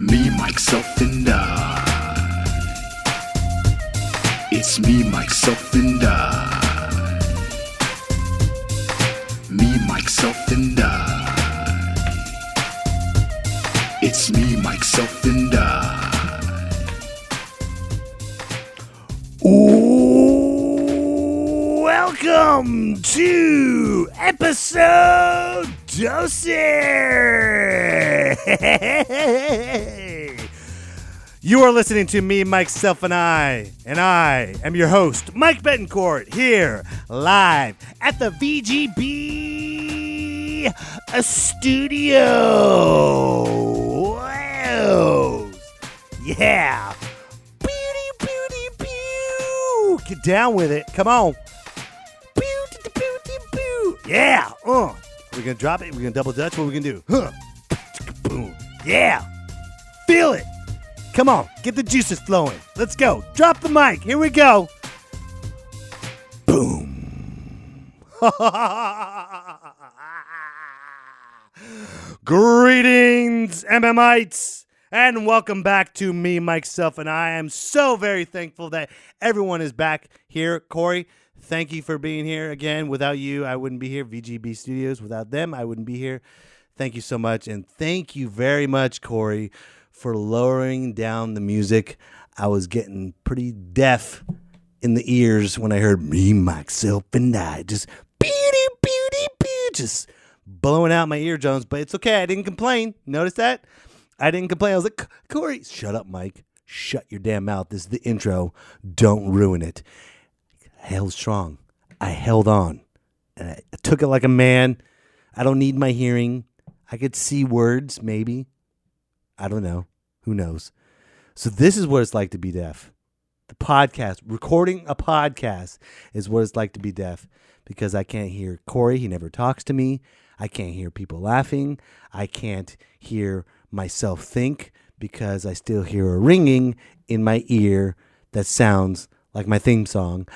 Me, myself, and I. It's me, myself, and I. Me, myself, and I. It's me, myself, and I. Welcome to episode Doce. You are listening to me, myself, and I am your host, Mike Betancourt, here live at the VGB studio. Wow. Yeah. Get down with it. Come on. Yeah. We're going to drop it. We're going to double dutch. What are we going to do? Boom. Yeah. Feel it. Come on. Get the juices flowing. Let's go. Drop the mic. Here we go. Boom. Greetings, MMites. And welcome back to me, myself, and I am so very thankful that everyone is back here. Corey, thank you for being here again. Without you, I wouldn't be here. VGB Studios, without them, I wouldn't be here. Thank you so much. And thank you very much, Corey, for lowering down the music. I was getting pretty deaf in the ears when I heard me, myself, and I. Just just blowing out my eardrums. But it's okay. I didn't complain. Notice that? I didn't complain. I was like, Corey, shut up, Mike. Shut your damn mouth. This is the intro. Don't ruin it. I held strong. I held on. And I took it like a man. I don't need my hearing. I could see words, maybe. I don't know. Who knows? So this is what it's like to be deaf. The podcast, recording a podcast is what it's like to be deaf because I can't hear Corey. He never talks to me. I can't hear people laughing. I can't hear myself think because I still hear a ringing in my ear that sounds like my theme song.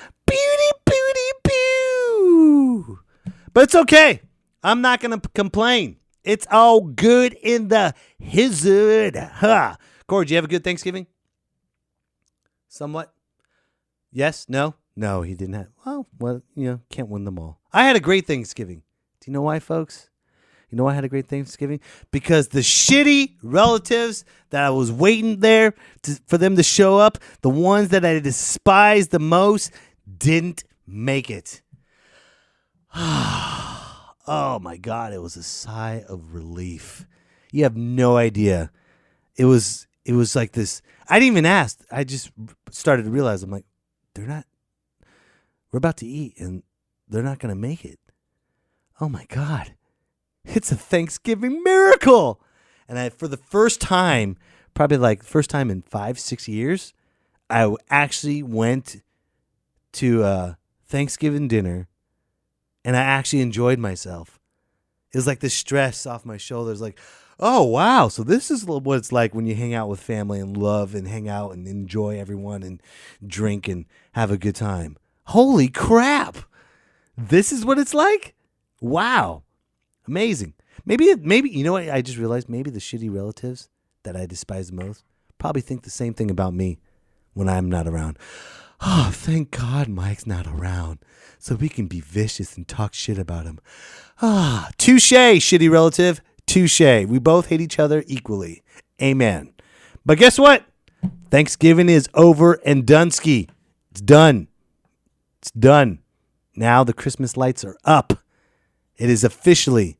But it's okay. I'm not going to complain. It's all good in the hizard. Huh. Corey, did you have a good Thanksgiving? Somewhat? Yes? No? No, he didn't have. Well, can't win them all. I had a great Thanksgiving. Do you know why, folks? You know I had a great Thanksgiving? Because the shitty relatives that I was waiting there for them to show up, the ones that I despised the most, didn't make it. Oh, my God. It was a sigh of relief. You have no idea. It was like this. I didn't even ask. I just started to realize, I'm like, we're about to eat, and they're not going to make it. Oh, my God. It's a Thanksgiving miracle. And for the first time, probably like first time in 5-6 years, I actually went to Thanksgiving dinner and I actually enjoyed myself. It was like the stress off my shoulders. Like, oh, wow. So this is what it's like when you hang out with family and love and hang out and enjoy everyone and drink and have a good time. Holy crap. This is what it's like? Wow. Amazing. Maybe you know what? I just realized maybe the shitty relatives that I despise the most probably think the same thing about me when I'm not around. Oh, thank God Mike's not around so we can be vicious and talk shit about him. Touche, shitty relative. Touche. We both hate each other equally. Amen. But guess what? Thanksgiving is over and doneski. It's done. It's done. Now the Christmas lights are up. It is officially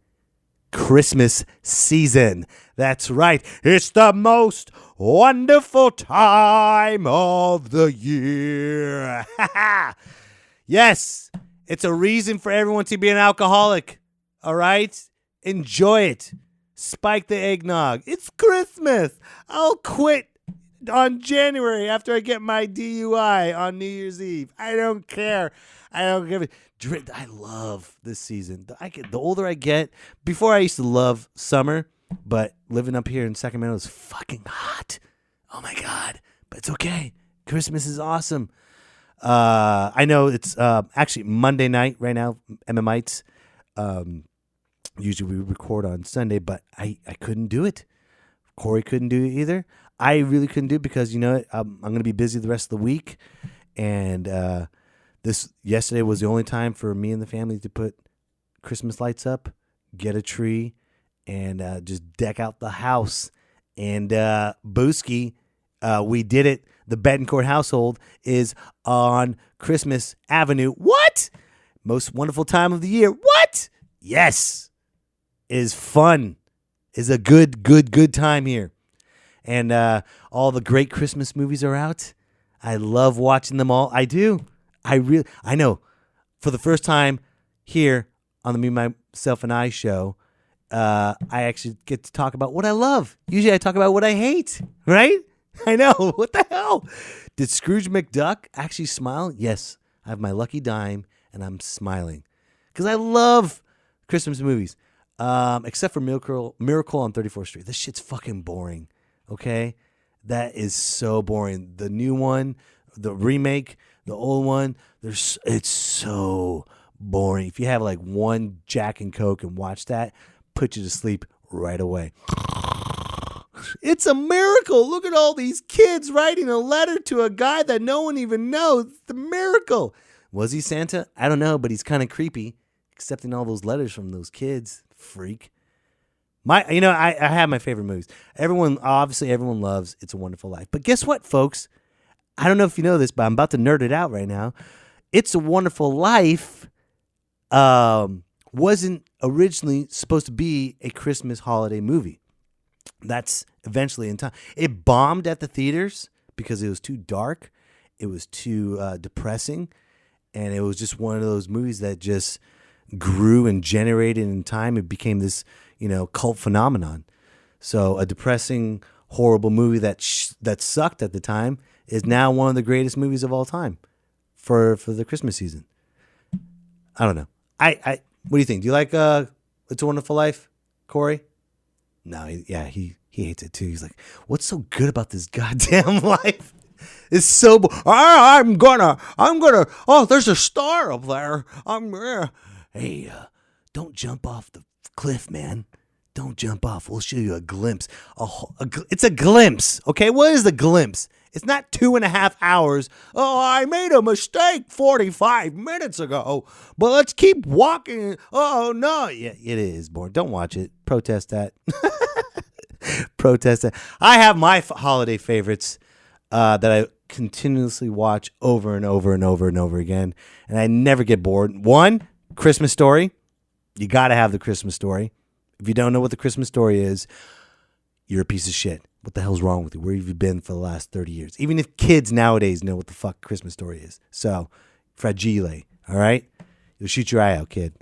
Christmas season. That's right. It's the most wonderful time of the year. Yes, it's a reason for everyone to be an alcoholic. All right? Enjoy it. Spike the eggnog. It's Christmas. I'll quit on January after I get my DUI on New Year's Eve. I don't care. I don't give a drink. I love this season. The older I get, before I used to love summer, but living up here in Sacramento is fucking hot. Oh my God. But it's okay. Christmas is awesome. I know it's actually Monday night right now, MMites. Usually we record on Sunday, but I couldn't do it. Corey couldn't do it either. I really couldn't do it because, I'm going to be busy the rest of the week. And yesterday was the only time for me and the family to put Christmas lights up, get a tree, and just deck out the house. And Booski, we did it. The Betancourt household is on Christmas Avenue. What? Most wonderful time of the year. What? Yes. It is fun. It's a good time here. And all the great Christmas movies are out. I love watching them all. I do. I know. For the first time here on the Me, Myself, and I show, I actually get to talk about what I love. Usually I talk about what I hate, right? I know. What the hell? Did Scrooge McDuck actually smile? Yes. I have my lucky dime, and I'm smiling. Because I love Christmas movies. Except for Miracle on 34th Street. This shit's fucking boring. Okay? That is so boring. The new one, the remake, the old one, it's so boring. If you have like one Jack and Coke and watch that, put you to sleep right away. It's a miracle. Look at all these kids writing a letter to a guy that no one even knows. It's a miracle. Was he Santa? I don't know, but he's kind of creepy, accepting all those letters from those kids. Freak. I have my favorite movies. Everyone loves It's a Wonderful Life. But guess what, folks? I don't know if you know this, but I'm about to nerd it out right now. It's a Wonderful Life wasn't originally supposed to be a Christmas holiday movie. That's eventually in time. It bombed at the theaters because it was too dark. It was too depressing. And it was just one of those movies that just grew and generated in time. It became this, cult phenomenon. So a depressing, horrible movie that sucked at the time is now one of the greatest movies of all time for the Christmas season. I don't know. What do you think? Do you like It's a Wonderful Life, Corey? No, he hates it too. He's like, what's so good about this goddamn life? It's so. I'm gonna. Oh, there's a star up there. Hey, don't jump off the cliff, man. Don't jump off. We'll show you a glimpse. It's a glimpse, okay? What is the glimpse? It's not 2.5 hours. Oh, I made a mistake 45 minutes ago, but let's keep walking. Oh, no. Yeah, it is boring. Don't watch it. Protest that. Protest that. I have my holiday favorites that I continuously watch over and over and over and over again, and I never get bored. One, Christmas Story. You got to have the Christmas Story. If you don't know what the Christmas Story is, you're a piece of shit. What the hell's wrong with you? Where have you been for the last 30 years? Even if kids nowadays know what the fuck Christmas Story is. So, fragile, all right? You'll shoot your eye out, kid.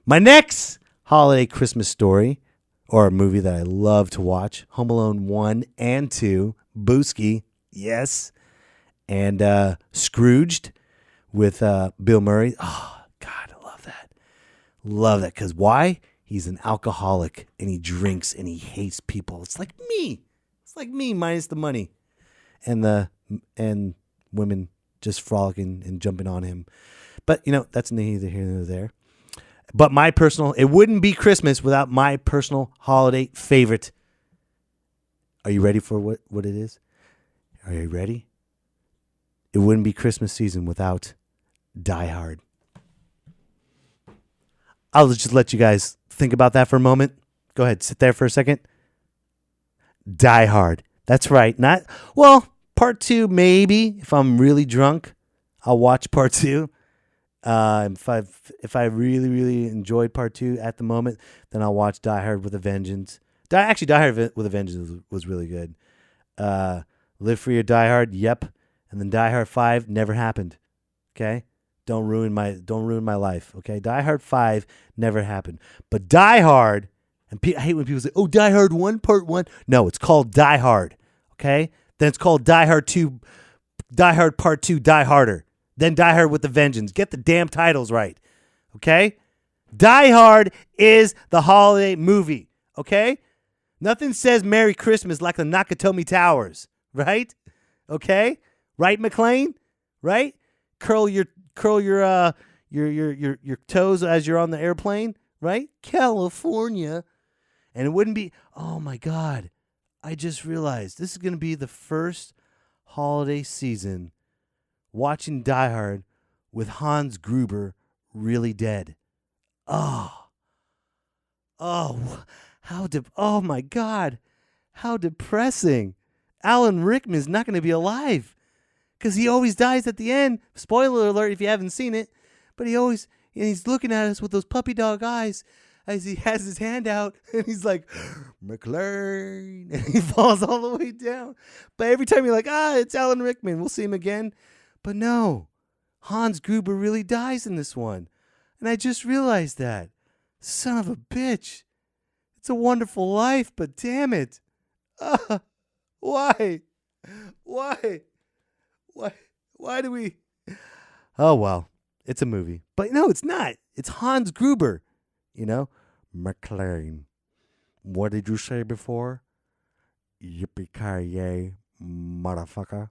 My next holiday Christmas story, or a movie that I love to watch, Home Alone 1 and 2, Booski, yes, and Scrooged with Bill Murray. Oh, God, I love that. Love that, because why? He's an alcoholic, and he drinks, and he hates people. It's like me. It's like me minus the money, and women just frolicking and jumping on him. But that's neither here nor there. But it wouldn't be Christmas without my personal holiday favorite. Are you ready for what it is? Are you ready? It wouldn't be Christmas season without Die Hard. I'll just let you guys think about that for a moment. Go ahead, sit there for a second. Die Hard. That's right. Part 2 maybe. If I'm really drunk, I'll watch part 2. If I really, really enjoyed part 2 at the moment, then I'll watch Die Hard with a Vengeance. Die Hard with a Vengeance was really good. Live Free or Die Hard, yep. And then Die Hard 5 never happened. Okay? Don't ruin my life. Okay? Die Hard 5 never happened. But Die Hard, and I hate when people say, "Oh, Die Hard 1, Part 1." No, it's called Die Hard. Okay? Then it's called Die Hard 2, Die Hard Part 2, Die Harder. Then Die Hard with a Vengeance. Get the damn titles right. Okay? Die Hard is the holiday movie. Okay? Nothing says Merry Christmas like the Nakatomi Towers. Right? Okay? Right, McLean? Right? Curl your toes as you're on the airplane. Right? California. And it wouldn't be, oh my God. I just realized this is going to be the first holiday season watching Die Hard with Hans Gruber really dead. Oh, oh my God, how depressing. Alan Rickman's not going to be alive because he always dies at the end. Spoiler alert if you haven't seen it, but he's looking at us with those puppy dog eyes as he has his hand out and he's like, McLean, and he falls all the way down. But every time you're like, it's Alan Rickman, we'll see him again. But no, Hans Gruber really dies in this one. And I just realized that. Son of a bitch. It's a Wonderful Life, but damn it. Why? Why do we? Oh, well, it's a movie. But no, it's not. It's Hans Gruber. You know, McLean. What did you say before? Yippee-ki-yay, motherfucker.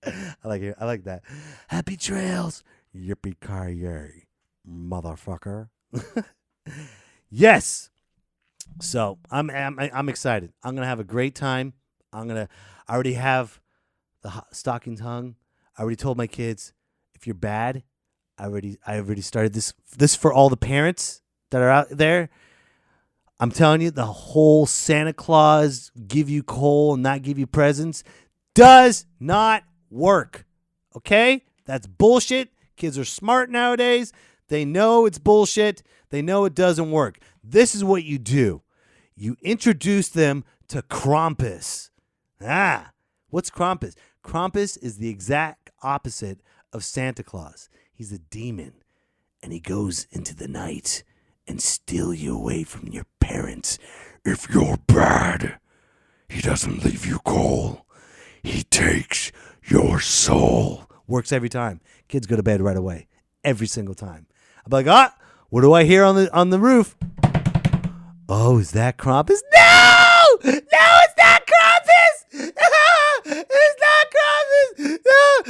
I like it. I like that. Happy trails. Yippee-ki-yay, motherfucker. Yes. So I'm excited. I'm gonna have a great time. I already have the stockings hung. I already told my kids, if you're bad, I already started this for all the parents that are out there. I'm telling you, the whole Santa Claus give you coal and not give you presents does not work. Okay? That's bullshit. Kids are smart nowadays. They know it's bullshit. They know it doesn't work. This is what you do. You introduce them to Krampus. What's Krampus? Krampus is the exact opposite of Santa Claus. He's a demon, and he goes into the night and steal you away from your parents. If you're bad, he doesn't leave you cold. He takes your soul. Works every time. Kids go to bed right away. Every single time. I'm like, what do I hear on the roof? Oh, is that Krampus? No! No, it's not Krampus! It's not Krampus! No!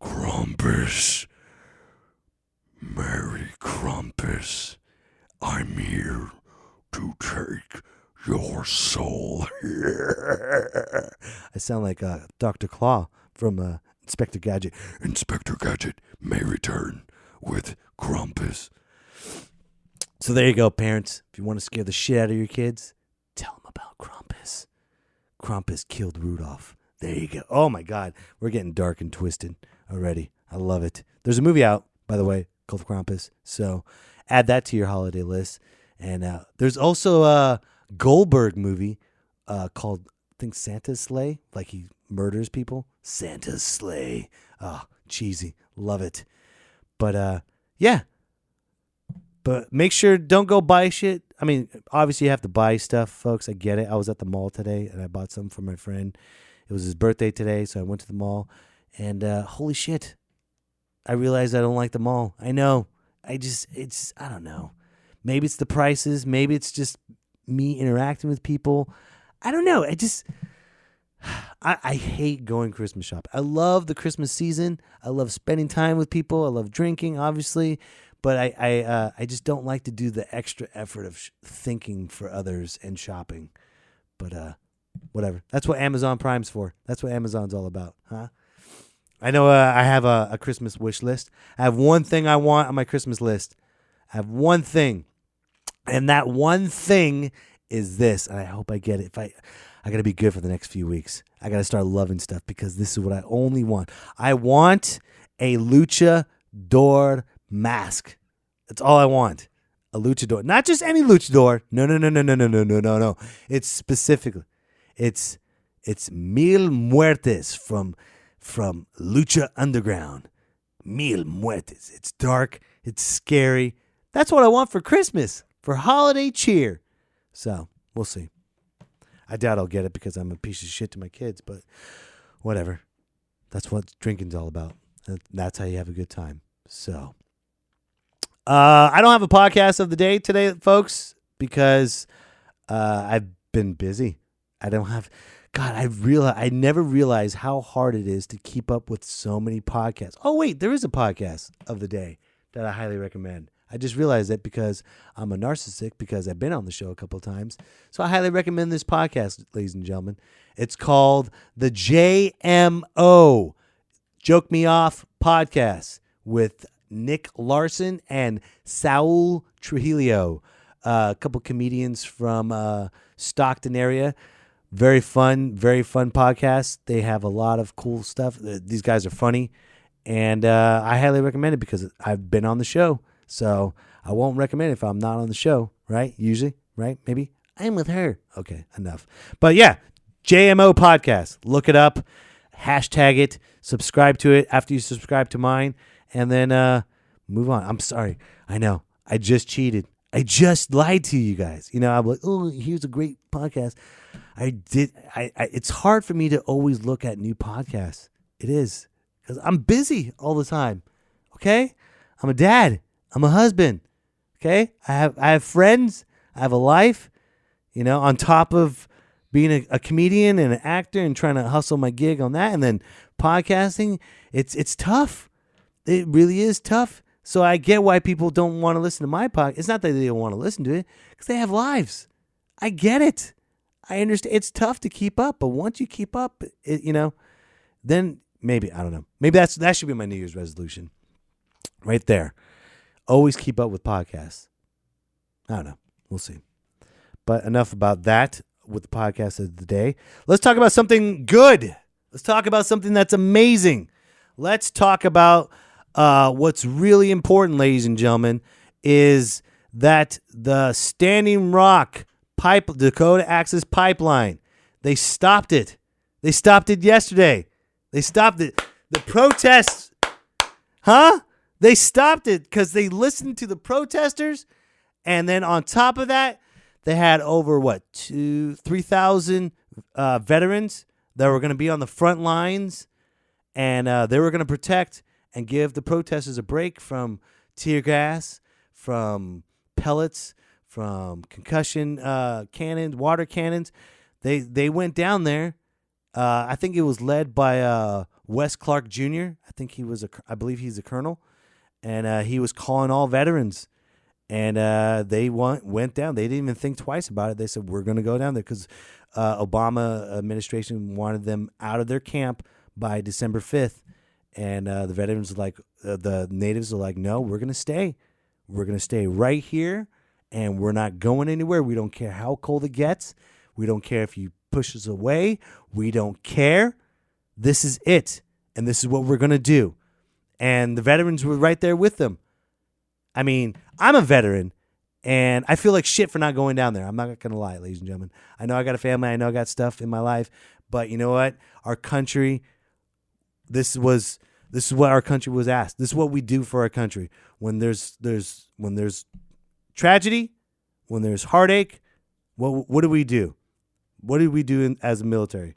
Krampus. Merry Krampus. I'm here to take your soul. I sound like Dr. Claw from Inspector Gadget. Inspector Gadget may return with Krampus. So there you go, parents. If you want to scare the shit out of your kids, tell them about Krampus. Krampus killed Rudolph. There you go. Oh, my God. We're getting dark and twisted already. I love it. There's a movie out, by the way, called Krampus. So add that to your holiday list. And there's also a Goldberg movie called, I think, Santa's Sleigh. Like he murders people. Santa's Sleigh. Oh, cheesy. Love it. But, yeah. But make sure, don't go buy shit. I mean, obviously you have to buy stuff, folks. I get it. I was at the mall today, and I bought something for my friend. It was his birthday today, so I went to the mall. And holy shit, I realized I don't like the mall. I know. I don't know. Maybe it's the prices. Maybe it's just me interacting with people. I don't know. I hate going Christmas shopping. I love the Christmas season. I love spending time with people. I love drinking, obviously. But I just don't like to do the extra effort of thinking for others and shopping. But whatever. That's what Amazon Prime's for. That's what Amazon's all about, huh? I know I have a Christmas wish list. I have one thing I want on my Christmas list. I have one thing. And that one thing is this. And I hope I get it. I got to be good for the next few weeks. I got to start loving stuff because this is what I only want. I want a luchador mask. That's all I want. A luchador. Not just any luchador. No. It's specifically. It's Mil Muertes from Lucha Underground. Mil Muertes. It's dark. It's scary. That's what I want for Christmas. For holiday cheer. So, we'll see. I doubt I'll get it because I'm a piece of shit to my kids, but whatever. That's what drinking's all about. That's how you have a good time. So, I don't have a podcast of the day today, folks, because I've been busy. I don't have... God, I never realized how hard it is to keep up with so many podcasts. Oh, wait, there is a podcast of the day that I highly recommend. I just realized it because I'm a narcissist because I've been on the show a couple of times. So I highly recommend this podcast, ladies and gentlemen. It's called the JMO, Joke Me Off Podcast, with Nick Larson and Saul Trujillo, a couple comedians from Stockton area. Very fun podcast. They have a lot of cool stuff. These guys are funny, and I highly recommend it because I've been on the show. So I won't recommend it if I'm not on the show, right? Usually, right? Maybe I'm with her. Okay, enough. But yeah, JMO Podcast. Look it up, hashtag it, subscribe to it after you subscribe to mine, and then move on. I'm sorry. I know. I just cheated. I just lied to you guys. You know, I'm like, oh, here's a great podcast. I did. It's hard for me to always look at new podcasts. It is because I'm busy all the time. Okay, I'm a dad. I'm a husband. Okay, I have friends. I have a life. You know, on top of being a comedian and an actor and trying to hustle my gig on that, and then podcasting. It's tough. It really is tough. So I get why people don't want to listen to my podcast. It's not that they don't want to listen to it because they have lives. I get it. I understand. It's tough to keep up, but once you keep up, then maybe, I don't know. Maybe that should be my New Year's resolution right there. Always keep up with podcasts. I don't know. We'll see. But enough about that with the podcast of the day. Let's talk about something good. Let's talk about something that's amazing. Let's talk about what's really important, ladies and gentlemen, is that the Standing Rock Dakota Access Pipeline, they stopped it. They stopped it yesterday. They stopped it. The protests, They stopped it because they listened to the protesters, and then on top of that, they had over 3,000 veterans that were going to be on the front lines, and they were going to protect and give the protesters a break from tear gas, from pellets, from concussion cannons, water cannons. They went down there. I think it was led by Wes Clark Jr. I believe he's a colonel, and he was calling all veterans. And they went down. They didn't even think twice about it. They said, we're going to go down there because Obama administration wanted them out of their camp by December 5th. And the veterans were like, the natives were like, no, we're going to stay. We're going to stay right here, and we're not going anywhere. We don't care how cold it gets. We don't care if you push us away. We don't care. This is it, and this is what we're going to do. And the veterans were right there with them. I mean, I'm a veteran, and I feel like shit for not going down there. I'm not going to lie, ladies and gentlemen. I know I got a family. I know I got stuff in my life. But you know what? Our country, this is what our country was asked. This is what we do for our country. When there's tragedy, when there's heartache, what do we do? What do we do as a military?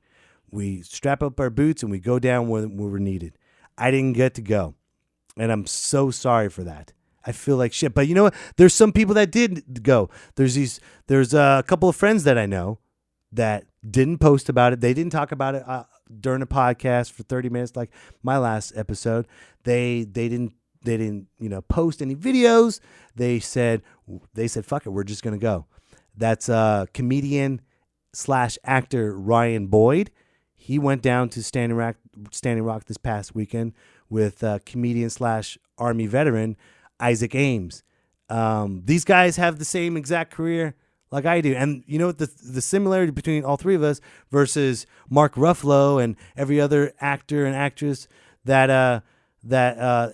We strap up our boots and we go down where we're needed. I didn't get to go, and I'm so sorry for that. I feel like shit. But you know what? There's some people that did go. There's a couple of friends that I know that didn't post about it. They didn't talk about it during a podcast for 30 minutes like my last episode. They didn't post any videos. They said fuck it, we're just gonna go. That's comedian / actor Ryan Boyd. He went down to Standing Rock this past weekend with comedian / Army veteran Isaac Ames. These guys have the same exact career like I do. And you know what the similarity between all three of us versus Mark Ruffalo and every other actor and actress that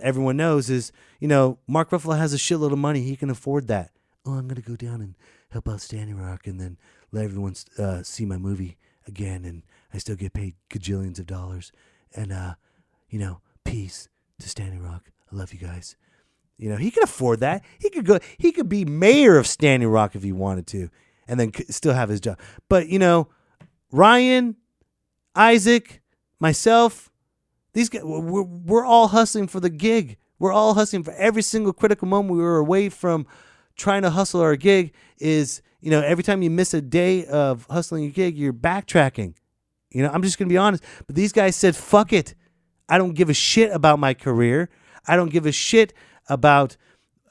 everyone knows is, Mark Ruffalo has a shitload of money. He can afford that. Oh, I'm going to go down and help out Standing Rock and then let everyone see my movie again. And I still get paid gajillions of dollars. And, peace to Standing Rock. I love you guys. He could afford that. He could be mayor of Standing Rock if he wanted to, and then still have his job. But Ryan, Isaac, myself, these guys, we're all hustling for the gig. We're all hustling for every single critical moment we were away from trying to hustle our gig. Is every time you miss a day of hustling your gig, you're backtracking. I'm just gonna be honest. But these guys said, "Fuck it. I don't give a shit about my career. I don't give a shit about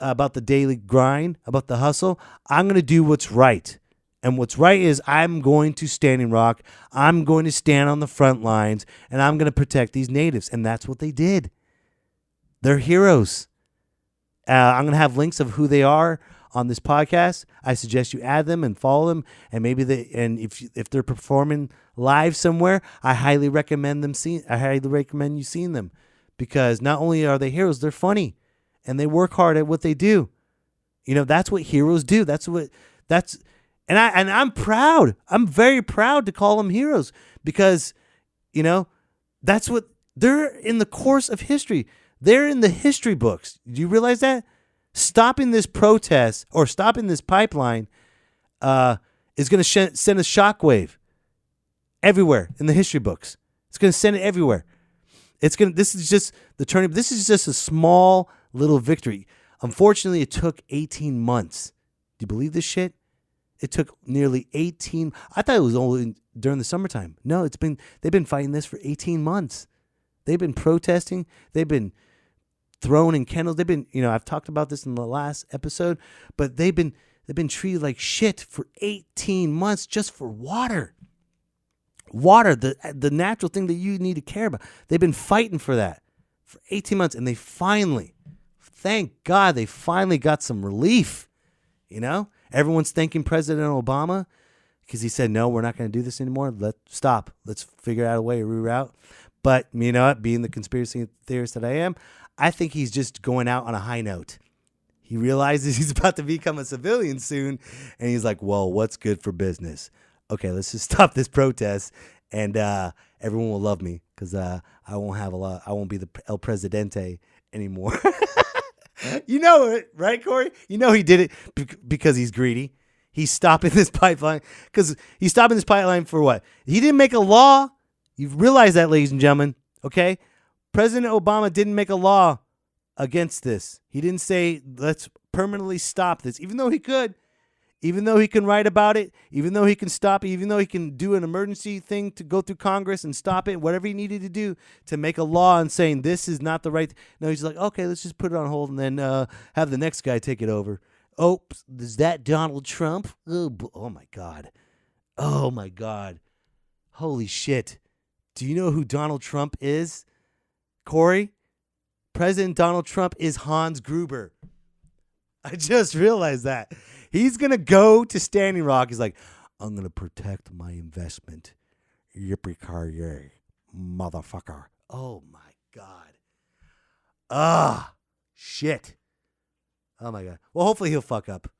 about the daily grind, about the hustle. I'm going to do what's right. And what's right is I'm going to Standing Rock. I'm going to stand on the front lines, and I'm going to protect these natives. And that's what they did. They're heroes. I'm going to have links of who they are on this podcast. I suggest you add them and follow them. And maybe if they're performing live somewhere, I highly recommend you seeing them, because not only are they heroes, they're funny, and they work hard at what they do. You know, that's what heroes do. And I'm proud. I'm very proud to call them heroes, because, you know, that's what they're in the course of history. They're in the history books. Do you realize that? Stopping this protest or stopping this pipeline is going to send a shockwave everywhere in the history books. It's going to send it everywhere. This is just the turning. This is just a small little victory. Unfortunately, it took 18 months. Do you believe this shit? It took nearly 18. I thought it was only during the summertime. No, they've been fighting this for 18 months. They've been protesting. They've been thrown in kennels. They've been, I've talked about this in the last episode, but they've been treated like shit for 18 months just for water. Water, the natural thing that you need to care about. They've been fighting for that for 18 months, and thank God, they finally got some relief. Everyone's thanking President Obama because he said, no, we're not going to do this anymore. Stop. Let's figure out a way to reroute. But you know what? Being the conspiracy theorist that I am, I think he's just going out on a high note. He realizes he's about to become a civilian soon, and he's like, well, what's good for business? Okay, let's just stop this protest, and everyone will love me because I won't be the El Presidente anymore. You know it, right, Corey? You know he did it because he's greedy. He's stopping this pipeline for what? He didn't make a law. You realize that, ladies and gentlemen, okay? President Obama didn't make a law against this. He didn't say, let's permanently stop this, even though he could. Even though he can write about it, even though he can stop it, even though he can do an emergency thing to go through Congress and stop it, whatever he needed to do to make a law and saying this is not the right. No, he's like, okay, let's just put it on hold and then have the next guy take it over. Oh, is that Donald Trump? Oh my God. Oh my God. Holy shit. Do you know who Donald Trump is, Corey? President Donald Trump is Hans Gruber. I just realized that. He's going to go to Standing Rock. He's like, I'm going to protect my investment. Yippee-ki-yay, motherfucker. Oh, my God. Shit. Oh, my God. Well, hopefully he'll fuck up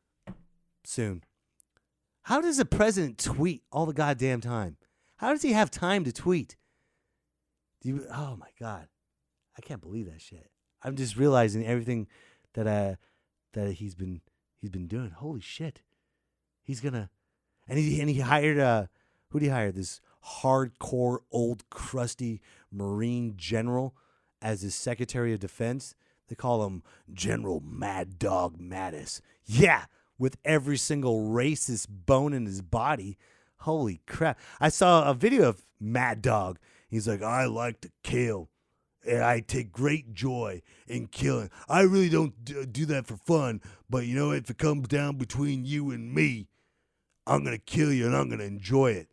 soon. How does a president tweet all the goddamn time? How does he have time to tweet? Oh, my God. I can't believe that shit. I'm just realizing everything that he's been doing. Holy shit. He's gonna, and he hired who did he hire? This hardcore old crusty Marine general as his Secretary of Defense. They call him General Mad Dog Mattis. Yeah, with every single racist bone in his body. Holy crap. I saw a video of Mad Dog. He's like, I like to kill. And I take great joy in killing. I really don't do that for fun, but if it comes down between you and me, I'm going to kill you and I'm going to enjoy it.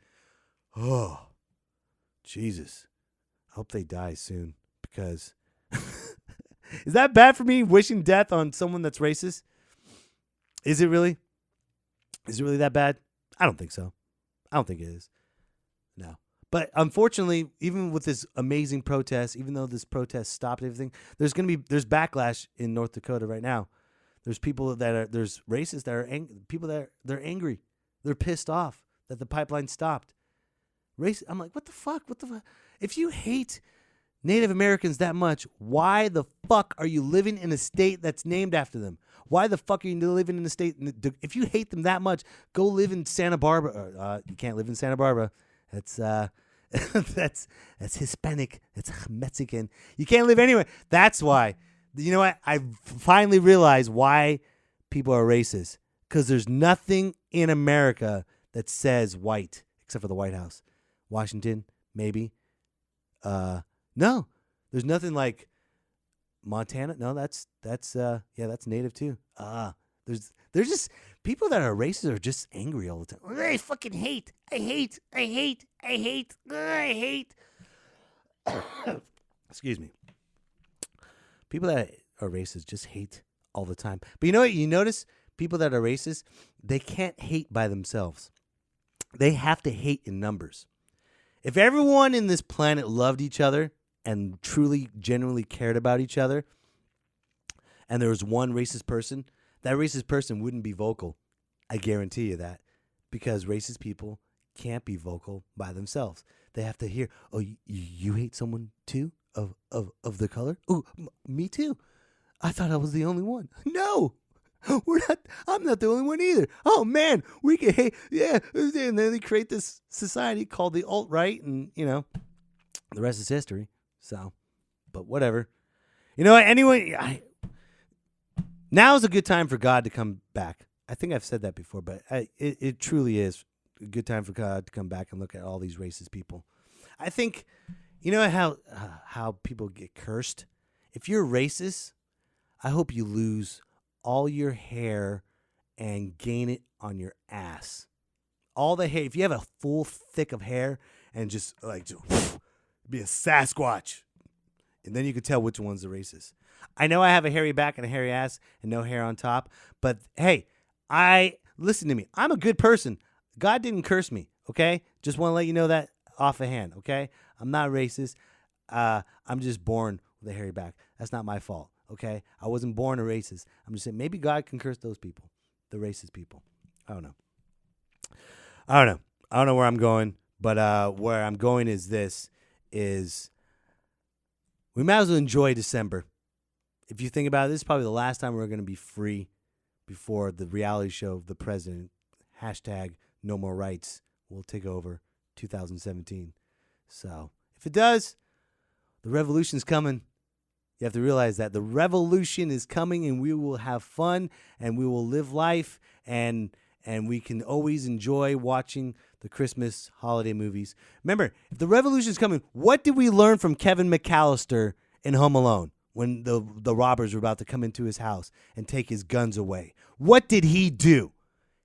Oh, Jesus. I hope they die soon because is that bad for me wishing death on someone that's racist? Is it really? Is it really that bad? I don't think so. I don't think it is. No. But unfortunately, even with this amazing protest, even though this protest stopped everything, there's backlash in North Dakota right now. There's racists that are people that they're angry, they're pissed off that the pipeline stopped. I'm like, what the fuck? If you hate Native Americans that much, why the fuck are you living in a state that's named after them? Why the fuck are you living in a state? If you hate them that much, go live in Santa Barbara. You can't live in Santa Barbara. That's that's Hispanic. That's Mexican. You can't live anywhere. That's why. You know what? I finally realized why people are racist. Because there's nothing in America that says white, except for the White House. Washington, maybe. No. There's nothing like Montana? No, that's native too. There's just people that are racist are just angry all the time. I fucking hate. I hate. Excuse me. People that are racist just hate all the time. But you know what? You notice people that are racist, they can't hate by themselves. They have to hate in numbers. If everyone in this planet loved each other and truly, genuinely cared about each other, and there was one racist person, that racist person wouldn't be vocal. I guarantee you that. Because racist people can't be vocal by themselves. They have to hear, oh, you hate someone too? Of the color? Oh, me too. I thought I was the only one. No, we're not. I'm not the only one either. Oh man, we can hate. Yeah, and then they create this society called the alt-right, and the rest is history. So, but whatever. You know what? Anyway, now is a good time for God to come back. I think I've said that before, but it truly is a good time for God to come back and look at all these racist people. I think. You know how people get cursed? If you're racist, I hope you lose all your hair and gain it on your ass. All the hair. If you have a full thick of hair and just be a Sasquatch, and then you can tell which one's the racist. I know I have a hairy back and a hairy ass and no hair on top, but hey, listen to me. I'm a good person. God didn't curse me, okay? Just want to let you know that off a hand, okay? I'm not racist. I'm just born with a hairy back. That's not my fault, okay? I wasn't born a racist. I'm just saying maybe God can curse those people, the racist people. I don't know. I don't know where I'm going, but where I'm going is we might as well enjoy December. If you think about it, this is probably the last time we're going to be free before the reality show of the president, #NoMoreRights, will take over 2017. So if it does, the revolution's coming. You have to realize that the revolution is coming, and we will have fun, and we will live life, and we can always enjoy watching the Christmas holiday movies. Remember, if the revolution's coming, what did we learn from Kevin McCallister in Home Alone when the robbers were about to come into his house and take his guns away? What did he do?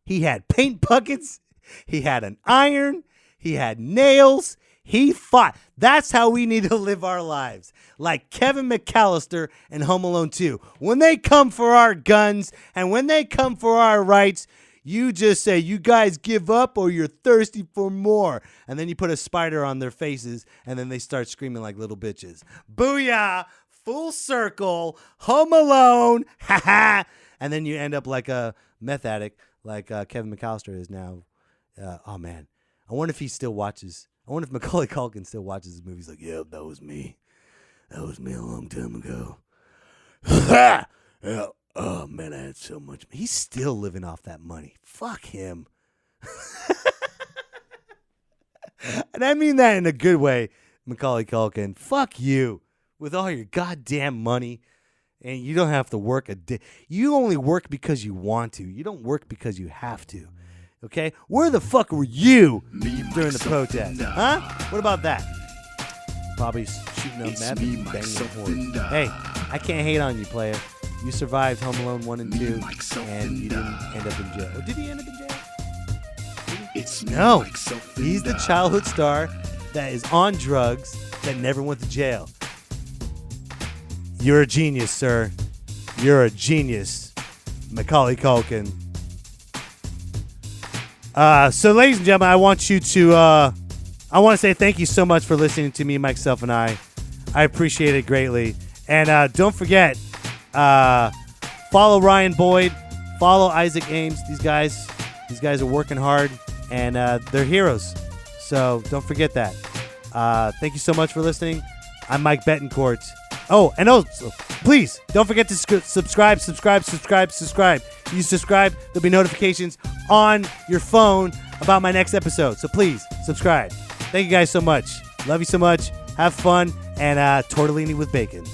He had paint buckets. He had an iron. He had nails. He fought. That's how we need to live our lives. Like Kevin McCallister in Home Alone 2. When they come for our guns and when they come for our rights, you just say, you guys give up or you're thirsty for more. And then you put a spider on their faces and then they start screaming like little bitches. Booyah! Full circle. Home Alone. Ha ha! And then you end up like a meth addict like Kevin McCallister is now. Oh, man. I wonder if he still watches. I wonder if Macaulay Culkin still watches his movies. Like, yeah, that was me. That was me a long time ago. Yeah. Oh, man, I had so much. He's still living off that money. Fuck him. And I mean that in a good way, Macaulay Culkin. Fuck you. With all your goddamn money. And you don't have to work a day. You only work because you want to. You don't work because you have to. Okay? Where the fuck were you during the protest? Huh? What about that? Probably shooting up meth and banging the horn. Hey, I can't hate on you, player. You survived Home Alone 1 and 2, and you didn't end up in jail. Oh, did he end up in jail? No. He's the childhood star that is on drugs that never went to jail. You're a genius, sir. You're a genius, Macaulay Culkin. So, ladies and gentlemen, I want to say thank you so much for listening to me, myself, and I. I appreciate it greatly. And don't forget, follow Ryan Boyd, follow Isaac Ames. These guys are working hard, and they're heroes. So don't forget that. Thank you so much for listening. I'm Mike Betancourt. Oh, and also, please don't forget to subscribe. You subscribe, there'll be notifications on your phone about my next episode. So please subscribe. Thank you guys so much. Love you so much. Have fun, and tortellini with bacon.